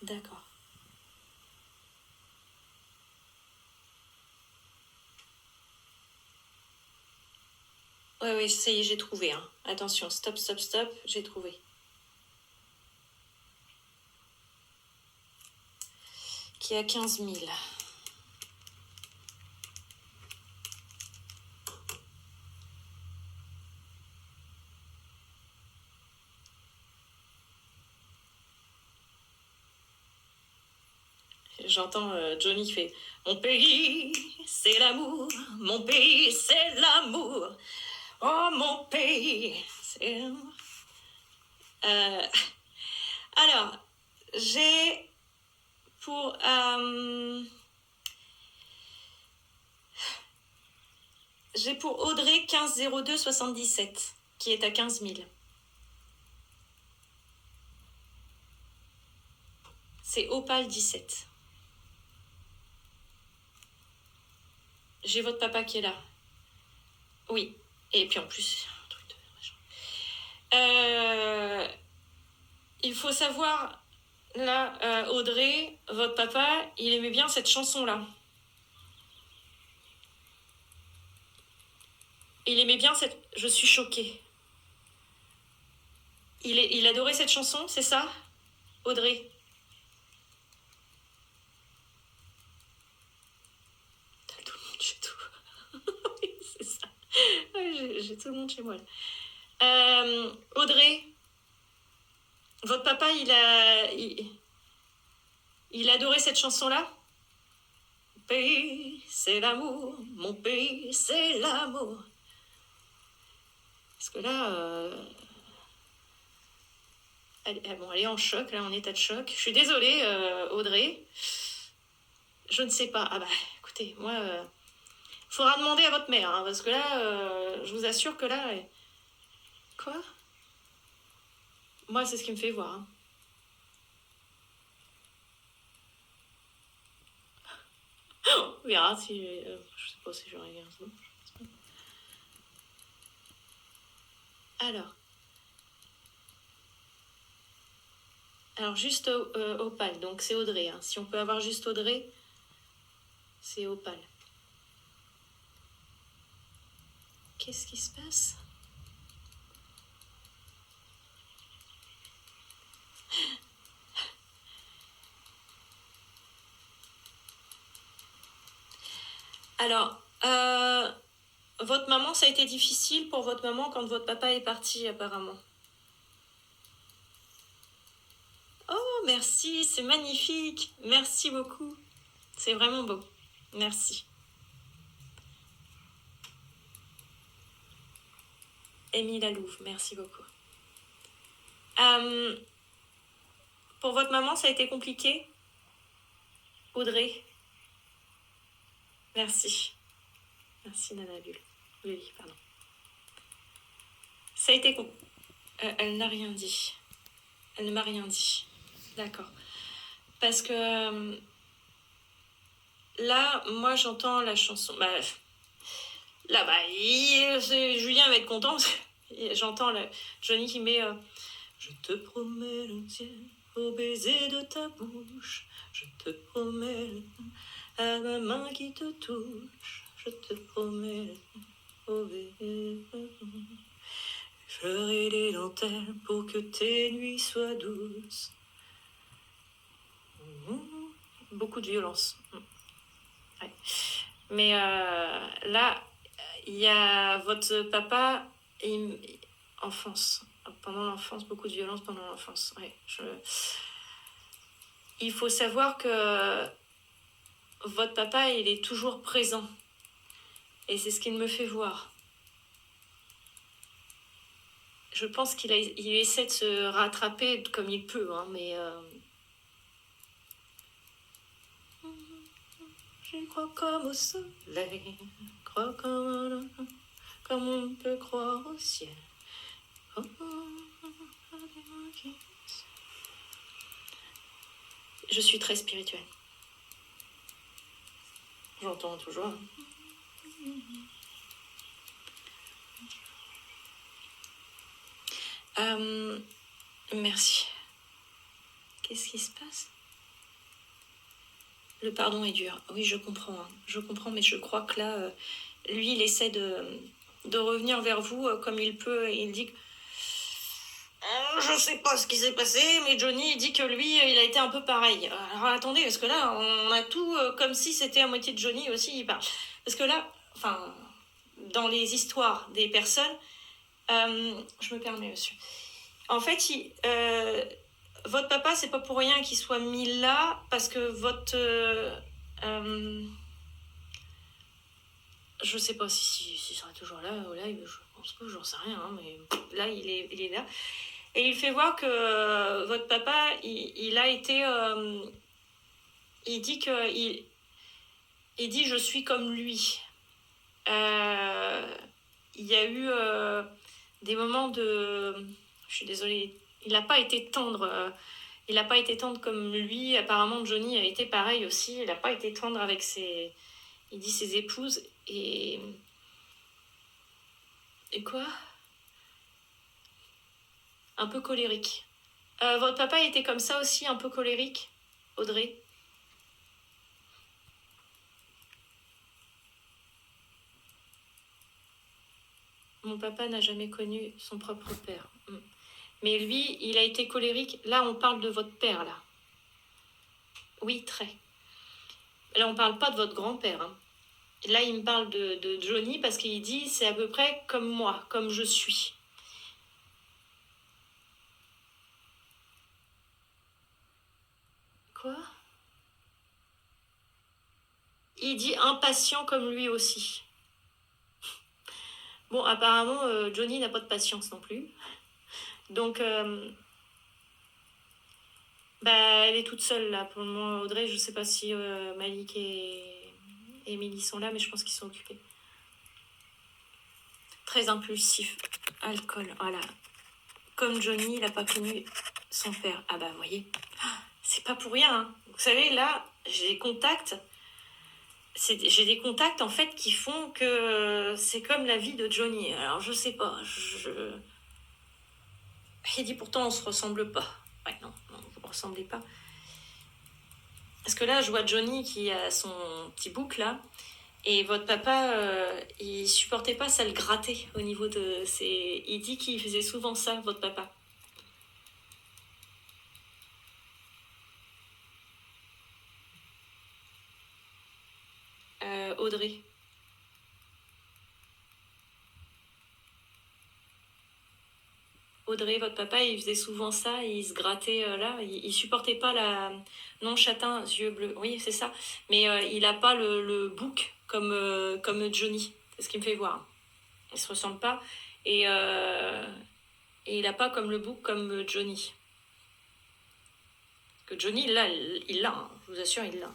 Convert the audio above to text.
D'accord. Oui, ça y est, j'ai trouvé. Hein. Attention, stop, j'ai trouvé. Qui a 15 000. J'entends Johnny qui fait « Mon pays, c'est l'amour, mon pays, c'est l'amour. Oh, mon pays, c'est l'amour. » Alors, j'ai pour... j'ai pour Audrey 15 02 77, qui est à 15 000. C'est Opal 17. J'ai votre papa qui est là. Oui. Et puis en plus, un truc de... il faut savoir, là, Audrey, votre papa, il aimait bien cette chanson-là. Il aimait bien cette... Je suis choquée. Il adorait cette chanson, c'est ça, Audrey? T'as tout le monde chez tout. Oui, c'est ça. J'ai tout le monde chez moi, là. Audrey, votre papa, il adorait cette chanson-là? Mon pays, c'est l'amour. Mon pays, c'est l'amour. Parce que là... elle est en choc, là, en état de choc. Je suis désolée, Audrey. Je ne sais pas. Ah bah, écoutez, moi... faudra demander à votre mère, hein, parce que là, je vous assure que là... Quoi? Moi, c'est ce qui me fait voir. Hein. On verra si... je sais pas si j'aurai rien. Alors juste Opal, donc c'est Audrey. Hein. Si on peut avoir juste Audrey, c'est Opal. Qu'est-ce qui se passe? Alors, votre maman, ça a été difficile pour votre maman quand votre papa est parti, apparemment. Oh, merci, c'est magnifique. Merci beaucoup. C'est vraiment beau. Merci. Émile Lalouve, merci beaucoup. Pour votre maman, ça a été compliqué? Audrey? Merci. Merci, Nana Bulle. Oui, pardon. Ça a été compliqué. Elle n'a rien dit. Elle ne m'a rien dit. D'accord. Parce que là, moi, j'entends la chanson. Bah, là, bah, Julien va être content. J'entends Johnny qui met je te promets le ciel au baiser de ta bouche. Je te promets à ma main qui te touche. Je te promets au baiser de ta bouche. Je ferai des dentelles pour que tes nuits soient douces. Beaucoup de violence. Ouais. Mais là, il y a votre papa, enfance. Pendant l'enfance, beaucoup de violence pendant l'enfance. Ouais, il faut savoir que votre papa, il est toujours présent. Et c'est ce qu'il me fait voir. Je pense qu'il essaie de se rattraper comme il peut, hein, mais... Je crois comme au soleil, crois comme on peut croire au ciel. Je suis très spirituelle. J'entends toujours. Merci. Qu'est-ce qui se passe? Le pardon est dur. Oui, je comprends. Hein. Je comprends, mais je crois que là, lui, il essaie de revenir vers vous comme il peut. Il dit que je sais pas ce qui s'est passé, mais Johnny il dit que lui, il a été un peu pareil. Alors attendez, parce que là, on a tout comme si c'était à moitié de Johnny aussi, il parle. Parce que là, enfin, dans les histoires des personnes, je me permets, monsieur. En fait, votre papa, c'est pas pour rien qu'il soit mis là, parce que votre... je sais pas s'il sera toujours là au live, je pense pas, j'en sais rien, hein, mais là, il est là. Et il fait voir que votre papa, il a été... il dit que... Il dit « je suis comme lui ». Il y a eu des moments de... Je suis désolée, il n'a pas été tendre. Il n'a pas été tendre comme lui. Apparemment, Johnny a été pareil aussi. Il n'a pas été tendre avec ses... Il dit ses épouses. Et quoi? Un peu colérique. Votre papa était comme ça aussi, un peu colérique, Audrey? Mon papa n'a jamais connu son propre père. Mais lui, il a été colérique. Là, on parle de votre père, là. Oui, très. Là, on parle pas de votre grand-père. Hein. Là, il me parle de Johnny parce qu'il dit c'est à peu près comme moi, comme je suis. Quoi? Il dit impatient comme lui aussi. Bon, apparemment, Johnny n'a pas de patience non plus. Donc, elle est toute seule là pour le moment. Audrey, je sais pas si Malik et Émilie sont là, mais je pense qu'ils sont occupés. Très impulsif. Alcool, voilà. Comme Johnny, il n'a pas connu son père. Ah bah, vous voyez, c'est pas pour rien. Hein. Vous savez, là, j'ai des contacts. J'ai des contacts, en fait, qui font que c'est comme la vie de Johnny. Alors, je sais pas. Il dit pourtant, on se ressemble pas. Ouais, non, vous ne ressemblez pas. Parce que là, je vois Johnny qui a son petit bouc, là. Et votre papa, il supportait pas, ça le grattait au niveau de ses... Il dit qu'il faisait souvent ça, votre papa. Audrey. Audrey, votre papa, il faisait souvent ça, il se grattait là, il supportait pas la... Non, châtain, yeux bleus, oui, c'est ça. Mais il a pas le bouc comme Johnny, c'est ce qui me fait voir. Il se ressemble pas. Et il a pas comme le bouc comme Johnny. Que Johnny, là, il l'a, hein, je vous assure, il l'a.